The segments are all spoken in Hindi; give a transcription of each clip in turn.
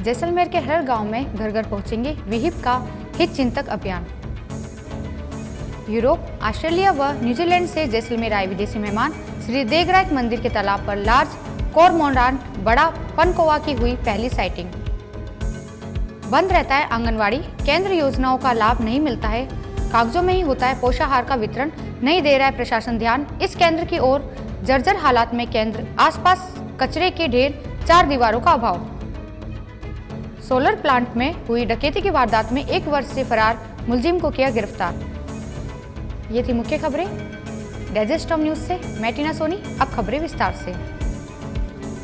जैसलमेर के हर गांव में घर घर पहुंचेंगे विहिप का हित चिंतक अभियान। यूरोप, ऑस्ट्रेलिया व न्यूजीलैंड से जैसलमेर आए विदेशी मेहमान श्री देगराज मंदिर के तालाब पर लार्ज कॉरमोरांट बड़ा पनकौवा की हुई पहली साइटिंग। बंद रहता है आंगनवाड़ी, केंद्र योजनाओं का लाभ नहीं मिलता है, कागजों में ही होता है पोषाहार का वितरण, नहीं दे रहा है प्रशासन ध्यान इस केंद्र की ओर। जर्जर हालात में केंद्र, आसपास कचरे के ढेर, चार दीवारों का अभाव। सोलर प्लांट में हुई डकैती की वारदात में 1 वर्ष से फरार मुलजिम को किया गिरफ्तार। ये थी मुख्य खबरें डाइजेस्ट ऑफ न्यूज से। मैं टीना सोनी, अब खबरें विस्तार से।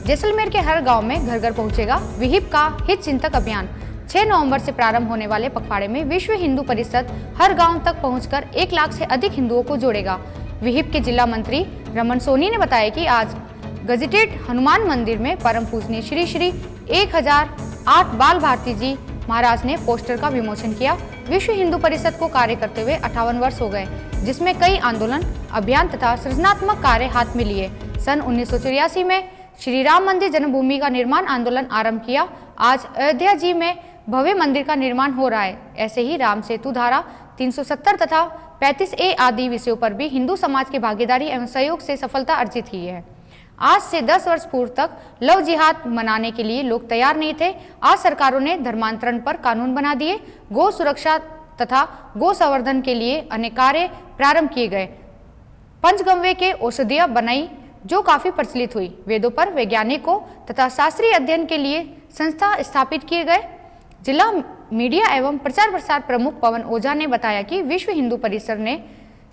जैसलमेर के हर गांव में घर घर पहुंचेगा विहिप का हित चिंतक अभियान। 6 नवंबर से प्रारंभ होने वाले पखवाड़े में विश्व हिंदू परिषद हर गांव तक पहुंचकर 1 लाख से अधिक हिंदुओं को जोड़ेगा। विहिप के जिला मंत्री रमन सोनी ने बताया कि आज गजेटेड हनुमान मंदिर में परम पूजनीय श्री श्री 1008 बाल भारती जी महाराज ने पोस्टर का विमोचन किया। विश्व हिंदू परिषद को कार्य करते हुए 58 वर्ष हो गए, जिसमें कई आंदोलन, अभियान तथा सृजनात्मक कार्य हाथ में लिए। सन 1984 में श्री राम मंदिर जन्मभूमि का निर्माण आंदोलन आरंभ किया। आज अयोध्या जी में भव्य मंदिर का निर्माण हो रहा है। ऐसे ही राम सेतु धारा 370 तथा 35A आदि विषयों पर भी हिंदू समाज की भागीदारी एवं सहयोग से सफलता अर्जित हुई है। आज से 10 वर्ष पूर्व तक लव जिहाद मनाने के लिए लोग तैयार नहीं थे। आज सरकारों ने धर्मांतरण पर कानून बना दिए। गौ सुरक्षा तथा गौ संवर्धन के लिए अनेक कार्य प्रारंभ किए गए। पंचगव्य के औषधियां बनाई जो काफी प्रचलित हुई। वेदों पर वैज्ञानिकों तथा शास्त्रीय अध्ययन के लिए संस्था स्थापित किए गए। जिला मीडिया एवं प्रचार प्रसार प्रमुख पवन ओझा ने बताया कि विश्व हिंदू परिषद ने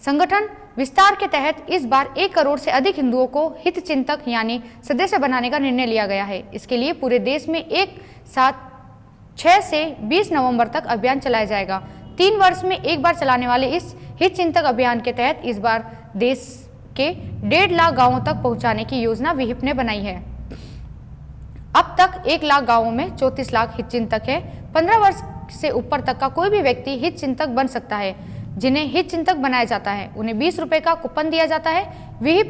संगठन विस्तार के तहत इस बार 1 करोड़ से अधिक हिंदुओं को हित चिंतक यानी सदस्य बनाने का निर्णय लिया गया है। इसके लिए पूरे देश में एक साथ 6 से 20 नवंबर तक अभियान चलाया जाएगा। 3 वर्ष में एक बार चलाने वाले इस हित चिंतक अभियान के तहत इस बार देश के 1.5 लाख गांवों तक पहुंचाने की योजना विहिप ने बनाई है। अब तक 1 लाख गांवों में 34 लाख हित चिंतक है। 15 वर्ष से ऊपर तक का कोई भी व्यक्ति हित चिंतक बन सकता है। जिन्हें हित चिंतक बनाया जाता है उन्हें 20 रुपए का कूपन दिया जाता है। विहिप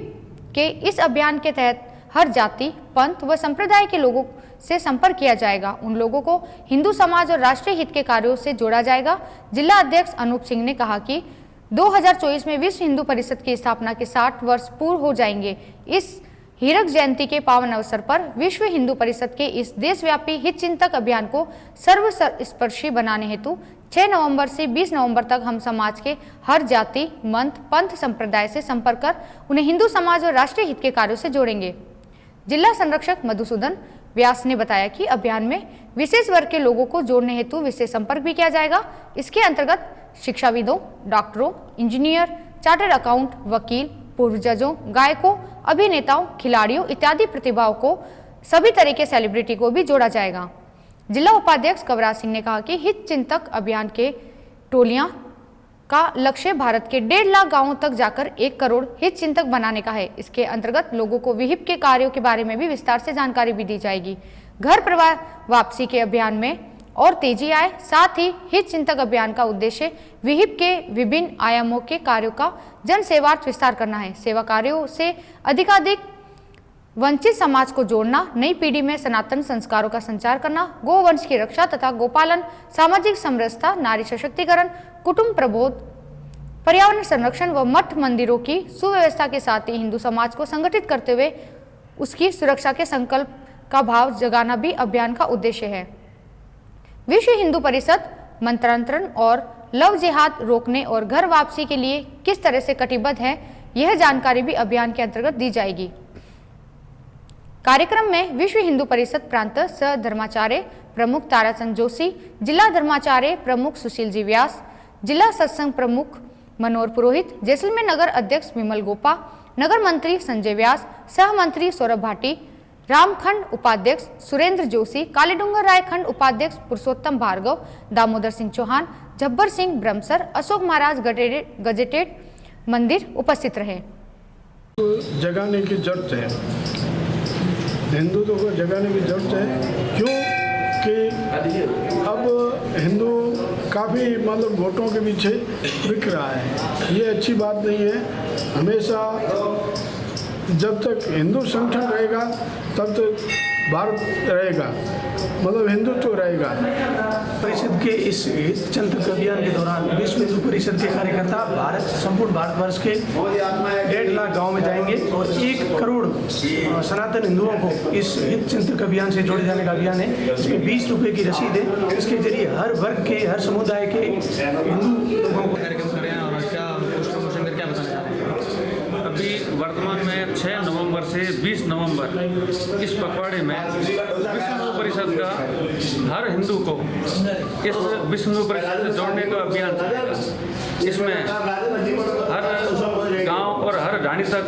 के इस अभियान के तहत हर जाति, पंथ व संप्रदाय के लोगों से संपर्क किया जाएगा। उन लोगों को हिंदू समाज और राष्ट्रीय हित के कार्यों से जोड़ा जाएगा। जिला अध्यक्ष अनूप सिंह ने कहा कि 2024 में विश्व हिंदू परिषद की स्थापना के 60 वर्ष पूर्ण हो जाएंगे। इस हीरक जयंती के पावन अवसर पर विश्व हिंदू परिषद के इस देशव्यापी हित चिंतक अभियान को सर्वस्पर्शी बनाने हेतु 6 नवंबर से 20 नवंबर तक हम समाज के हर जाति, मंथ, पंथ, संप्रदाय से संपर्क कर उन्हें हिंदू समाज और राष्ट्रीय हित के कार्यों से जोड़ेंगे। जिला संरक्षक मधुसूदन व्यास ने बताया कि अभियान में विशेष वर्ग के लोगों को जोड़ने हेतु विशेष संपर्क भी किया जाएगा। इसके अंतर्गत शिक्षाविदों, डॉक्टरों, इंजीनियर, चार्टर्ड अकाउंट, वकील, पूर्व जजों, गायकों, अभिनेताओं, खिलाड़ियों इत्यादि प्रतिभाओं को, सभी तरह के सेलिब्रिटी को भी जोड़ा जाएगा। जिला उपाध्यक्ष कवराज सिंह ने कहा कि हित चिंतक अभियान के टोलियां का लक्ष्य भारत के 1.5 लाख गांवों तक जाकर 1 करोड़ हित चिंतक बनाने का है। इसके अंतर्गत लोगों को विहिप के कार्यों के बारे में भी विस्तार से जानकारी भी दी जाएगी। घर परिवार वापसी के अभियान में और तेजी आए। साथ ही हित चिंतक अभियान का उद्देश्य विहिप के विभिन्न आयामों के कार्यों का जन सेवार्थ विस्तार करना है। सेवा कार्यों से अधिकाधिक वंचित समाज को जोड़ना, नई पीढ़ी में सनातन संस्कारों का संचार करना, गोवंश की रक्षा तथा गोपालन, सामाजिक समरसता, नारी सशक्तिकरण, कुटुंब प्रबोध, पर्यावरण संरक्षण व मठ मंदिरों की सुव्यवस्था के साथ ही हिंदू समाज को संगठित करते हुए उसकी सुरक्षा के संकल्प का भाव जगाना भी अभियान का उद्देश्य है। विश्व हिंदू परिषद मंत्रांतरण और लव जिहाद रोकने और घर वापसी के लिए किस तरह से कटिबद्ध है, यह जानकारी भी अभियान के अंतर्गत दी जाएगी। कार्यक्रम में विश्व हिंदू परिषद प्रांत सह धर्माचार्य प्रमुख ताराचंद जोशी, जिला धर्माचार्य प्रमुख सुशील जी व्यास, जिला सत्संग प्रमुख मनोहर पुरोहित, जैसलमेर नगर अध्यक्ष विमल गोपा, नगर मंत्री संजय व्यास, सह मंत्री सौरभ भाटी, रामखंड उपाध्यक्ष सुरेंद्र जोशी, कालीडूंगर राय खंड उपाध्यक्ष पुरुषोत्तम भार्गव, दामोदर सिंह चौहान, जब्बर सिंह ब्रह्मसर, अशोक महाराज गजेटेड मंदिर उपस्थित रहे। जगाने की जरूरत है, हिंदुत्व को जगाने की जरूरत है। क्यों कि अब हिंदू काफ़ी मतलब वोटों के पीछे बिक रहा है। ये अच्छी बात नहीं है। हमेशा जब तक हिंदू संगठन रहेगा तब तक भारत रहेगा। मतलब हिंदुत्व रहेगा। परिषद के इस हित चिंतक अभियान के दौरान विश्व हिंदू परिषद के कार्यकर्ता संपूर्ण भारतवर्ष के 1.5 लाख गांव में जाएंगे और 1 करोड़ सनातन हिंदुओं को इस हित चिंतक अभियान से जोड़े जाने का अभियान है। इसमें 20 रुपये की रसीद है। इसके जरिए हर वर्ग के, हर समुदाय के हिंदू लोगों को कार्यक्रम करें और क्या पोस्ट प्रमोशन करके क्या बताना चाह रहे हैं? अभी वर्तमान में 6 नवंबर से 20 नवंबर इस पखवाड़े में विश्व हिंदू परिषद का हर हिंदू को इस विश्व हिंदू परिषद से जोड़ने का अभियान चलेगा। इसमें हर गांव और हर ढाणी तक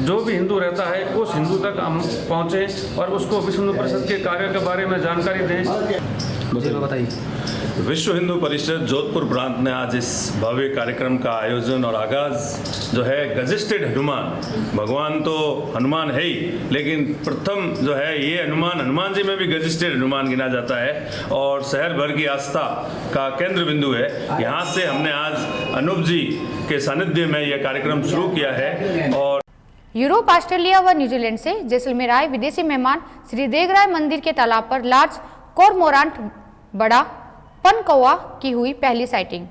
जो भी हिंदू रहता है उस हिंदू तक हम पहुँचें और उसको विश्व हिंदू परिषद के कार्य के बारे में जानकारी दें। बताइए। विश्व हिंदू परिषद जोधपुर प्रांत ने आज इस भव्य कार्यक्रम का आयोजन और आगाज जो है गजिस्टेड हनुमान, भगवान तो हनुमान है ही, लेकिन प्रथम जो है ये हनुमान जी में भी गजिस्टेड हनुमान गिना जाता है और शहर भर की आस्था का केंद्र बिंदु है। यहाँ से हमने आज अनूप जी के सानिध्य में यह कार्यक्रम शुरू किया है। और यूरोप, ऑस्ट्रेलिया व न्यूजीलैंड से जैसलमेर आए विदेशी मेहमान श्री देगराय मंदिर के तालाब पर लार्ज कॉरमोरांट बड़ा पन कौवा की हुई पहली साइटिंग।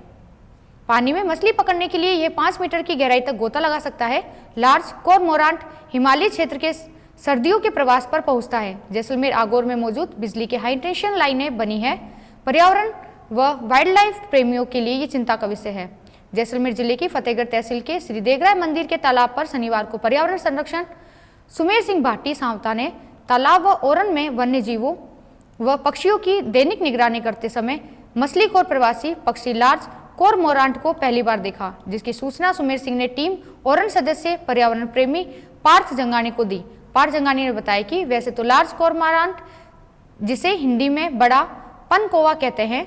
पानी में मछली पकड़ने के लिए यह 5 मीटर की गहराई तक गोता लगा सकता है। लार्ज कॉरमोरांट हिमालयी क्षेत्र के सर्दियों के प्रवास पर पहुंचता है। जैसलमेर आगोर में मौजूद बिजली की हाई टेंशन लाइनें बनी है। पर्यावरण व वाइल्ड लाइफ प्रेमियों के लिए ये चिंता का विषय है। जैसलमेर जिले की फतेहगढ़ तहसील के श्री देगराय मंदिर के तालाब पर शनिवार को पर्यावरण संरक्षण सुमेर सिंह भाटी सावता ने तालाब व ओरन में वन्य जीवों व पक्षियों की दैनिक निगरानी करते समय मछलीखोर प्रवासी पक्षी लार्ज कॉरमोरांट को पहली बार देखा, जिसकी सूचना सुमेर सिंह ने टीम ओरन सदस्य पर्यावरण प्रेमी पार्थ जंगानी को दी। पार्थ जंगानी ने बताया कि वैसे तो लार्ज कॉरमोरांट, जिसे हिंदी में बड़ा पन कौवा कहते हैं,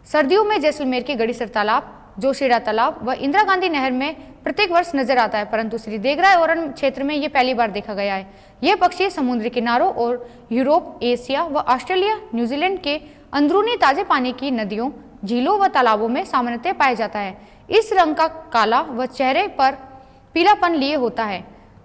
सर्दियों में जैसलमेर के गढ़ीसर तालाब, जोशीड़ा तालाब व इंदिरा गांधी नहर में प्रत्येक वर्ष नजर आता है, परंतु श्री देगराय ओरन क्षेत्र में ये पहली बार देखा गया है। यह पक्षी समुद्री किनारों और यूरोप, एशिया व ऑस्ट्रेलिया, न्यूजीलैंड के अंदरूनी ताजे पानी की नदियों, झीलों व तालाबों में सामान्यतः पाया जाता है। इस रंग का काला व चेहरे पर पीलापन लिए होता है।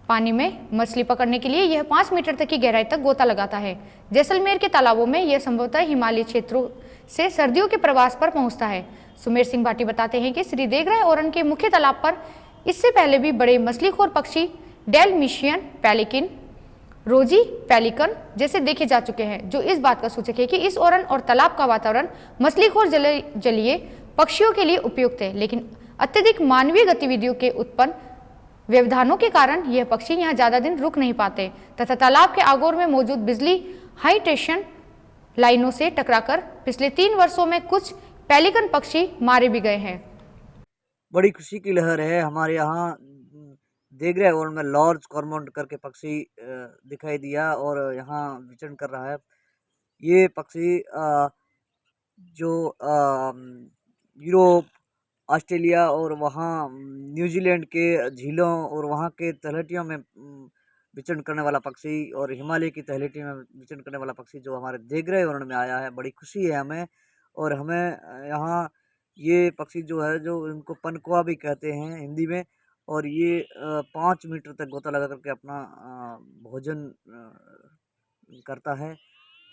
पानी में मछली पकड़ने के लिए यह 5 मीटर तक की गहराई तक गोता लगाता है। जैसलमेर के तालाबों में यह संभवतः हिमालयी क्षेत्रों से सर्दियों के प्रवास पर पहुंचता है। सुमेर सिंह भाटी बताते हैं कि श्री देगराय ओरन के मुख्य तालाब पर इससे पहले भी बड़े मछलीखोर पक्षी डेलमेशियन पेलिकन, रोजी पेलिकन जैसे देखे जा चुके हैं, जो इस बात का सूचक है कि इस ओरन और तालाब का वातावरण मछलीखोर जलीय पक्षियों के लिए उपयुक्त है। लेकिन अत्यधिक मानवीय गतिविधियों के उत्पन्न व्यवधानों के कारण यह पक्षी यहाँ ज्यादा दिन रुक नहीं पाते तथा तालाब के आगोर में मौजूद बिजली हाई टेंशन लाइनों से टकराकर पिछले 3 वर्षों में कुछ पेलिकन पक्षी मारे भी गए हैं। बड़ी खुशी की लहर है। हमारे यहाँ देगराय ओरन में लार्ज कॉरमोरांट करके पक्षी दिखाई दिया और यहाँ विचरण कर रहा है। ये पक्षी जो यूरोप, ऑस्ट्रेलिया और वहाँ न्यूजीलैंड के झीलों और वहाँ के तलहटियों में विचरण करने वाला पक्षी और हिमालय की तलहटी में विचरण करने वाला पक्षी जो हमारे देगराय ओरन में आया है, बड़ी खुशी है हमें। और हमें यहाँ ये पक्षी जो है, जो इनको पनकौवा भी कहते हैं हिंदी में, और ये 5 मीटर तक गोता लगा करके अपना भोजन करता है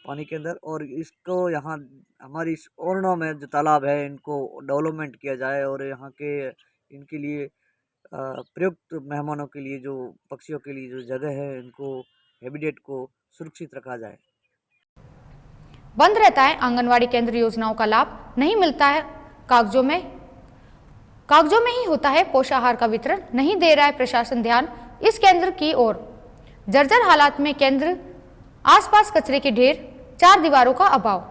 पानी के अंदर। और इसको यहाँ हमारी इस ओरनों में जो तालाब है, इनको डेवलपमेंट किया जाए और यहाँ के इनके लिए प्रयुक्त मेहमानों के लिए, जो पक्षियों के लिए जो जगह है, इनको हैबिटेट को सुरक्षित रखा जाए। बंद रहता है आंगनवाड़ी केंद्र, योजनाओं का लाभ नहीं मिलता है, कागजों में ही होता है पोषाहार का वितरण, नहीं दे रहा है प्रशासन ध्यान इस केंद्र की ओर। जर्जर हालात में केंद्र, आसपास कचरे के ढेर, 4 दीवारों का अभाव।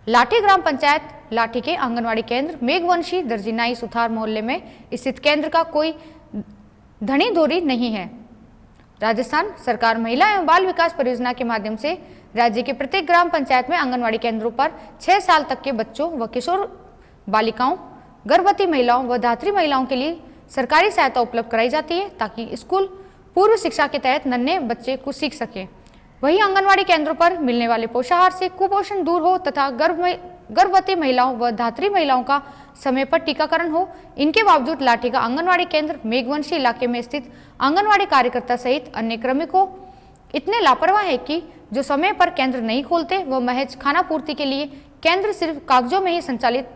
लाठी ग्राम पंचायत लाठी के आंगनवाड़ी केंद्र मेघवंशी दर्जीनाई सुथार मोहल्ले में स्थित केंद्र का कोई धनी धोरी नहीं है। राजस्थान सरकार महिला एवं बाल विकास परियोजना के माध्यम से राज्य के प्रत्येक ग्राम पंचायत में आंगनवाड़ी केंद्रों पर 6 साल तक के बच्चों व किशोर बालिकाओं, गर्भवती महिलाओं व धात्री महिलाओं के लिए सरकारी सहायता उपलब्ध कराई जाती है, ताकि स्कूल पूर्व शिक्षा के तहत नन्हे बच्चे कुछ सीख सकें। वहीं आंगनवाड़ी केंद्रों पर मिलने वाले पोषाहार से कुपोषण दूर हो तथा गर्भवती महिलाओं व धात्री महिलाओं का समय पर टीकाकरण हो। इनके बावजूद लाठी का आंगनवाड़ी केंद्र मेघवंशी इलाके में स्थित आंगनवाड़ी कार्यकर्ता सहित अन्य क्रमिकों इतने लापरवाह है कि जो समय पर केंद्र नहीं खोलते, वह महज खानापूर्ति के लिए केंद्र सिर्फ कागजों में ही संचालित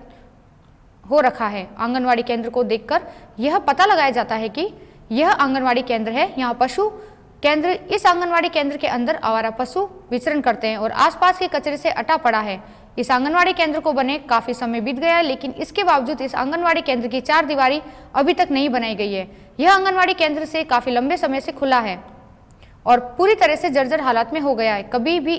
हो रखा है। आंगनवाड़ी केंद्र को देखकर यह पता लगाया जाता है कि यह आंगनवाड़ी केंद्र है। यहाँ पशु केंद्र, इस आंगनवाड़ी केंद्र के अंदर आवारा पशु विचरण करते हैं और आसपास के कचरे से अटा पड़ा है। इस आंगनवाड़ी केंद्र को बने काफी समय बीत गया है, लेकिन इसके बावजूद इस आंगनवाड़ी केंद्र की 4 दीवारी अभी तक नहीं बनाई गई है। यह आंगनवाड़ी केंद्र से काफी लंबे समय से खुला है और पूरी तरह से जर्जर हालात में हो गया है। कभी भी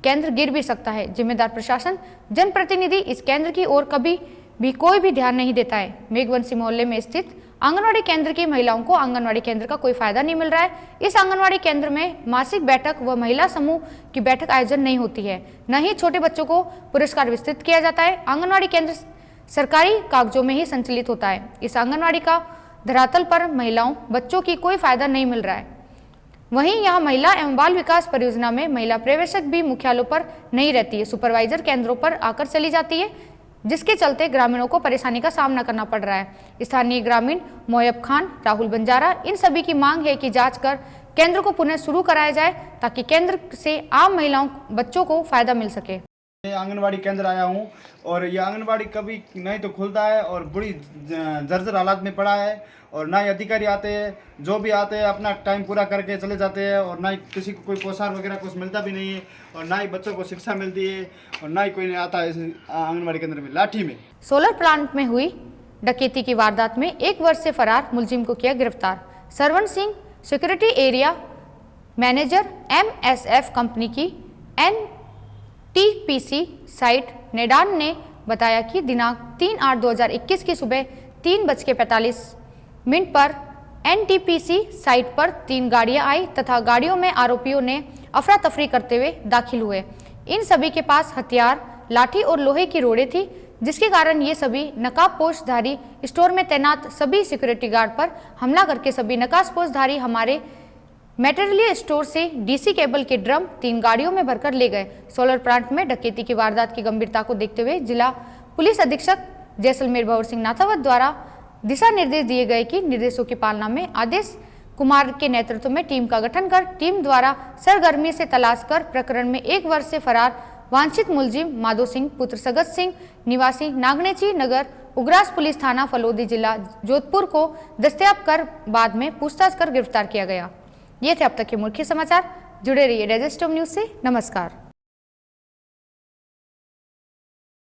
केंद्र गिर भी सकता है। जिम्मेदार प्रशासन, जनप्रतिनिधि इस केंद्र की ओर कभी भी कोई भी ध्यान नहीं देता है। मेघवंशी मोहल्ले में स्थित आंगनवाड़ी केंद्र की महिलाओं को आंगनवाड़ी केंद्र का कोई फायदा नहीं मिल रहा है। इस आंगनवाड़ी केंद्र में मासिक बैठक व महिला समूह की बैठक आयोजन नहीं होती है, न ही छोटे बच्चों को पुरस्कार वितरित किया जाता है। आंगनवाड़ी केंद्र सरकारी कागजों में ही संचालित होता है। इस आंगनवाड़ी का धरातल पर महिलाओं बच्चों की कोई फायदा नहीं मिल रहा है। वहीं यहाँ महिला एवं बाल विकास परियोजना में महिला पर्यवेक्षक भी मुख्यालयों पर नहीं रहती है, सुपरवाइजर केंद्रों पर आकर चली जाती है, जिसके चलते ग्रामीणों को परेशानी का सामना करना पड़ रहा है। स्थानीय ग्रामीण मोयब खान, राहुल बंजारा, इन सभी की मांग है कि जांच कर केंद्र को पुनः शुरू कराया जाए ताकि केंद्र से आम महिलाओं बच्चों को फायदा मिल सके। आंगनवाड़ी केंद्र आया हूँ और ये आंगनवाड़ी कभी नहीं तो खुलता है और बुरी जर्जर हालात में पड़ा है और ना ही अधिकारी आते हैं, जो भी आते हैं अपना टाइम पूरा करके चले जाते हैं और ना ही किसी को कोई पोषण वगैरह कुछ मिलता भी नहीं है और ना ही बच्चों को शिक्षा मिलती है और ना ही कोई नहीं आता है इस आंगनवाड़ी केंद्र में। लाठी में सोलर प्लांट में हुई डकैती की वारदात में 1 वर्ष से फरार मुलजिम को किया गिरफ्तार। Sarwan Singh security area manager MSF company की NTPC साइट नेडान ने बताया कि दिनांक 3/8/2021 की सुबह 3:45 पर NTPC साइट पर 3 गाड़ियां आई तथा गाड़ियों में आरोपियों ने अफरा तफरी करते हुए दाखिल हुए। इन सभी के पास हथियार, लाठी और लोहे की रोड़े थी, जिसके कारण ये सभी नकाबपोशधारी स्टोर में तैनात सभी सिक्योरिटी गार्ड पर हमला करके सभी नकाबपोशधारी हमारे मेटेरियल स्टोर से DC केबल के ड्रम 3 गाड़ियों में भरकर ले गए। सोलर प्लांट में डकैती की वारदात की गंभीरता को देखते हुए जिला पुलिस अधीक्षक जैसलमेर भंवर सिंह नाथावत द्वारा दिशा निर्देश दिए गए कि निर्देशों की पालना में आदेश कुमार के नेतृत्व में टीम का गठन कर टीम द्वारा सरगर्मी से तलाश कर प्रकरण में 1 वर्ष से फरार वांछित मुलजिम माधो सिंह पुत्र सगत सिंह निवासी नागनेची नगर उग्रास पुलिस थाना फलोदी जिला जोधपुर को दस्तयाब कर बाद में पूछताछ कर गिरफ्तार किया गया। ये थे अब तक के मुख्य समाचार। जुड़े रहिए डाइजेस्ट न्यूज से। नमस्कार।